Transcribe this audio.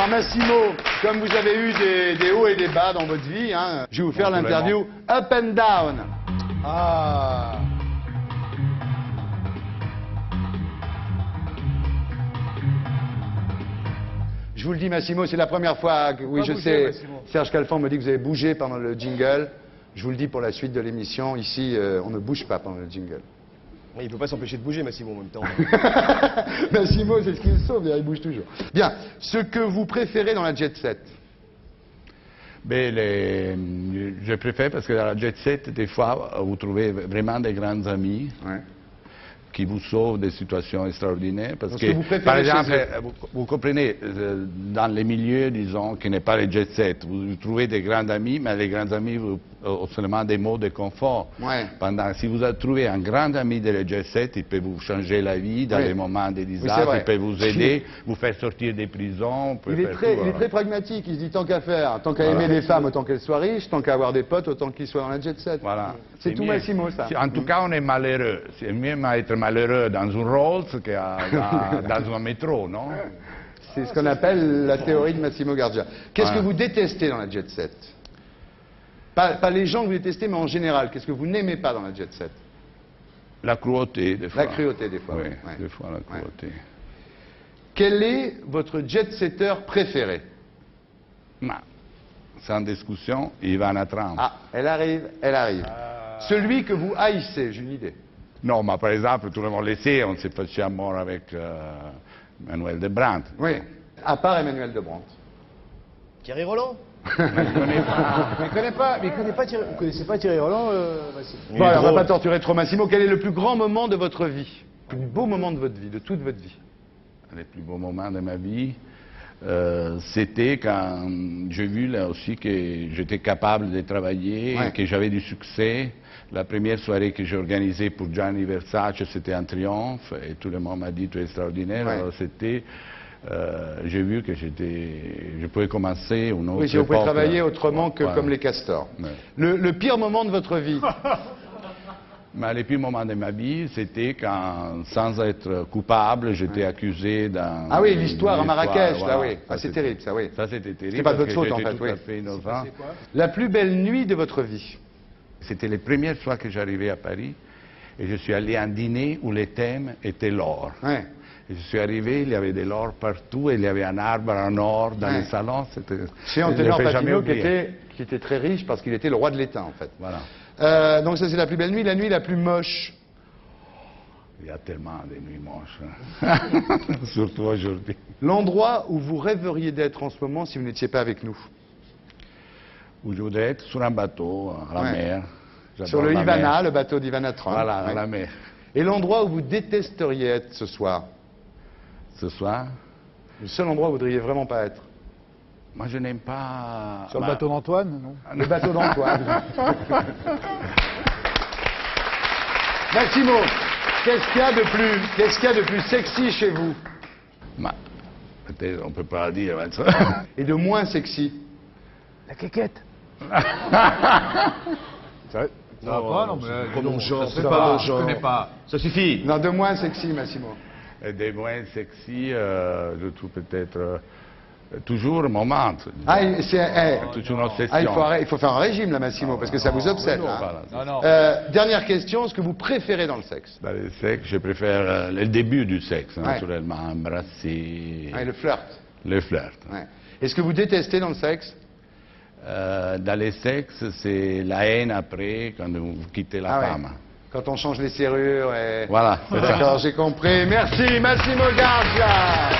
Alors Massimo, comme vous avez eu des hauts et des bas dans votre vie, hein, je vais vous faire l'interview Up and Down. Ah. Je vous le dis Massimo, c'est la première fois que, oui je sais, Serge Calfan me dit que vous avez bougé pendant le jingle. Je vous le dis pour la suite de l'émission, ici on ne bouge pas pendant le jingle. Il ne peut pas s'empêcher de bouger, Massimo, en même temps. Massimo, c'est ce qui le sauve, il bouge toujours. Bien, ce que vous préférez dans la jet set? Je préfère parce que dans la jet set, des fois, vous trouvez vraiment des grands amis qui vous sauvent des situations extraordinaires. Parce que par exemple, vous comprenez, dans les milieux, disons, qui n'est pas les jet set, vous trouvez des grands amis, mais les grands amis ont seulement des mots de confort. Si vous trouvez un grand ami de la jet set, il peut vous changer la vie dans les moments de désastre, il peut vous aider, vous faire sortir des prisons. Il est très pragmatique, il se dit tant qu'à faire, tant qu'à aimer les femmes, autant qu'elles soient riches, tant qu'à avoir des potes, autant qu'ils soient dans la jet set. Voilà. C'est tout mieux. Massimo, ça. En tout cas, on est malheureux. C'est mieux être malheureux dans un Rolls que dans un métro, non? C'est ce qu'on appelle la théorie de Massimo Gardia. Qu'est-ce que vous détestez dans la jet set? Pas les gens que vous détestez, mais en général, qu'est-ce que vous n'aimez pas dans la jet set? La cruauté, des fois. La cruauté, des fois. Oui, des fois, la cruauté. Quel est votre jet-setter préféré? Sans discussion, Ivana Trump. Ah, elle arrive, elle arrive. Celui que vous haïssez, j'ai une idée. Non, mais par exemple, tout le monde le sait, on s'est fait à mort avec Emmanuel de Brandt. Oui, à part Emmanuel de Brandt. Thierry Roland? Mais je connais pas. Vous connaissez pas Thierry Roland, Massimo? Bon, alors, on va pas torturer trop Massimo. Quel est le plus grand moment de votre vie? Le plus beau moment de votre vie, de toute votre vie? Le plus beau moment de ma vie, c'était quand j'ai vu là aussi que j'étais capable de travailler, que j'avais du succès. La première soirée que j'ai organisée pour Gianni Versace, c'était un triomphe, et tout le monde m'a dit tu es extraordinaire. Alors c'était, j'ai vu que je pouvais commencer une autre Oui, si vous pouvez époque, travailler autrement que comme les castors. Le pire moment de votre vie? Mais le pire moment de ma vie, c'était quand, sans être coupable, j'étais accusé d'un... Ah oui, l'histoire à Marrakech, voilà. là, oui. Ah, c'est terrible, ça, oui. Ça, c'était terrible. C'est pas de votre faute, en fait, tout oui. à fait innocent. La plus belle nuit de votre vie? C'était les premières fois que j'arrivais à Paris, et je suis allé à un dîner où le thème était l'or. Ouais. Et je suis arrivé, il y avait de l'or partout, et il y avait un arbre en or dans les salons. Chez Antenor Patino, qui était très riche parce qu'il était le roi de l'État, en fait. Voilà. Donc ça, c'est la plus belle nuit. La nuit la plus moche? Il y a tellement de nuits moches, hein. Surtout aujourd'hui. L'endroit où vous rêveriez d'être en ce moment si vous n'étiez pas avec nous? Où je voudrais être sur un bateau, à la mer. Sur le Ivana, le bateau d'Ivana Trump. Voilà, à la mer. Et l'endroit où vous détesteriez être ce soir? Ce soir? Le seul endroit où vous ne voudriez vraiment pas être? Moi, je n'aime pas... Sur le bateau d'Antoine, non? Le bateau d'Antoine. Massimo, qu'est-ce qu'il y a de plus sexy chez vous? Peut-être, on ne peut pas le dire maintenant. Et de moins sexy? La quéquette. Ça va pas, non, mais... Pas mon genre, c'est pas mon genre. Je connais pas. Ça suffit. Non, de moins sexy, Massimo. Et de moins sexy, je trouve peut-être... toujours un moment. Ah, toute une obsession. Il faut faire un régime, là, Massimo, parce que ça vous obsède. Dernière question, ce que vous préférez dans le sexe? Dans le sexe, je préfère le début du sexe, naturellement, embrasser. Le flirt. Le flirt. Et ce que vous détestez dans le sexe? Dans le sexe, c'est la haine après, quand vous quittez la femme. Quand on change les serrures et... Voilà. D'accord, j'ai compris. Merci, Massimo Gardia.